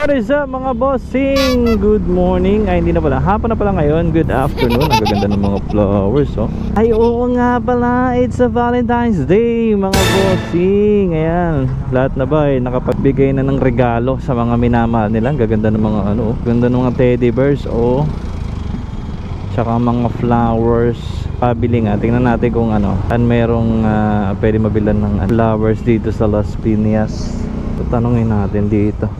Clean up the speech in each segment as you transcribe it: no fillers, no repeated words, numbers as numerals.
What is up mga bossing? Good morning. Ay hindi na pala, hapon na pala ngayon. Good afternoon. Ang gaganda ng mga flowers oh. Ay oo nga pala, it's a Valentine's Day mga bossing. Ayan, lahat na ba ay nakapagbigay na ng regalo sa mga minamahal nila. Ang gaganda ng mga ano, ganda ng mga teddy bears oh. Tsaka mga flowers. Pabili nga, tingnan natin kung ano merong pwede mabilan ng flowers dito sa Las Piñas. So, tanongin natin dito.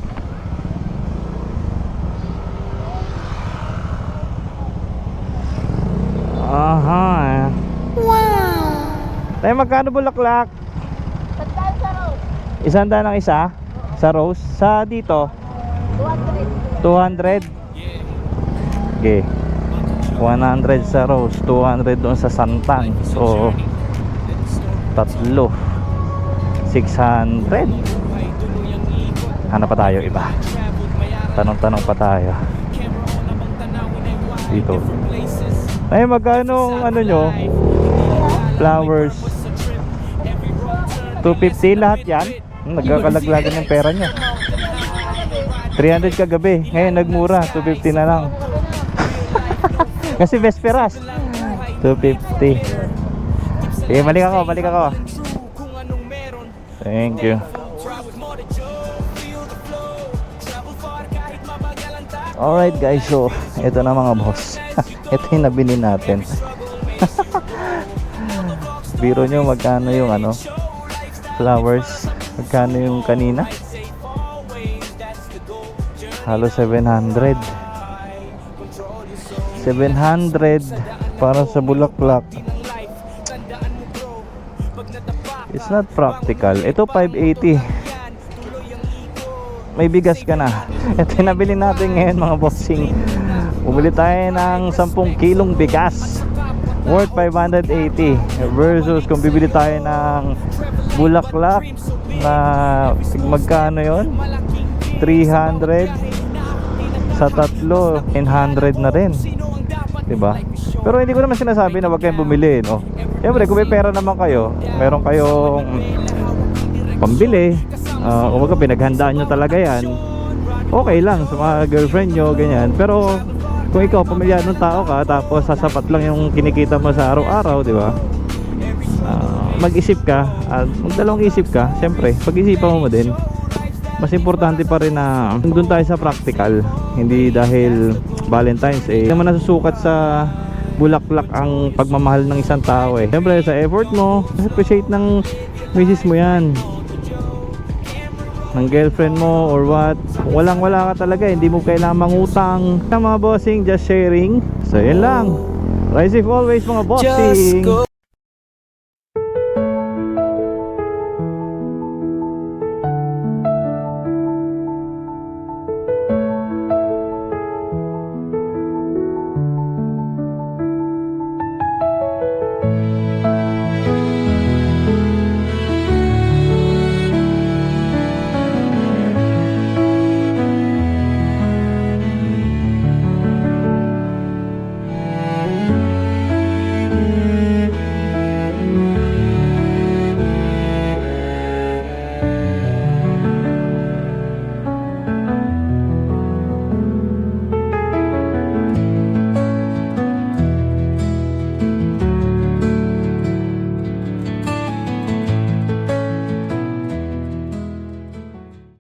Aha. Wow. Tayo magkano bulaklak? Pagkaan sa rose. 100 ang isa? Sa rose? Sa dito? 200. 200? Okay. 100 sa rose, 200 doon sa santan. So tatlo 600. Hanap pa tayo iba. Tanong-tanong pa tayo dito. Ay magkano ano nyo? Flowers 250 lahat yan. Nagkakalaglagan ng pera nyo. 300 kagabi, ngayon nagmura 250 na lang. Kasi Vesperas 250. Okay, balik ako. Thank you. Alright guys, so ito na mga boss. Ito yung nabili natin. Biro nyo magkano yung ano flowers, magkano yung kanina? Halos 700 para sa bulaklak. It's not practical. Ito 580. May bigas ka na. Ito yung nabili natin ngayon mga bossing. Bumili tayo ng 10 kilong bigas worth 580 versus kung bibili tayo ng bulaklak na magkano yon, 300 sa tatlo, 900 na rin, diba? Pero hindi ko naman sinasabi na wag kayong bumili, no? Siyempre kung may pera naman kayo, meron kayong pambili, kung pinaghandaan nyo talaga yan, okay lang sa mga girlfriend nyo, ganyan. Pero kung ikaw pamilyadong tao ka, tapos sasapat lang yung kinikita mo sa araw-araw, diba? Mag-isip ka at magdalawang isip ka. Siyempre pag-isipan mo din, mas importante pa rin na doon tayo sa practical. Hindi dahil Valentine's Day naman nasusukat sa bulaklak ang pagmamahal ng isang tao eh. Siyempre sa effort mo, appreciate ng misis mo yan, ng girlfriend mo or what. Kung walang-wala ka talaga, hindi mo kailangan mangutang. Mga bossing, just sharing. So yan lang. Rise if always mga bossing.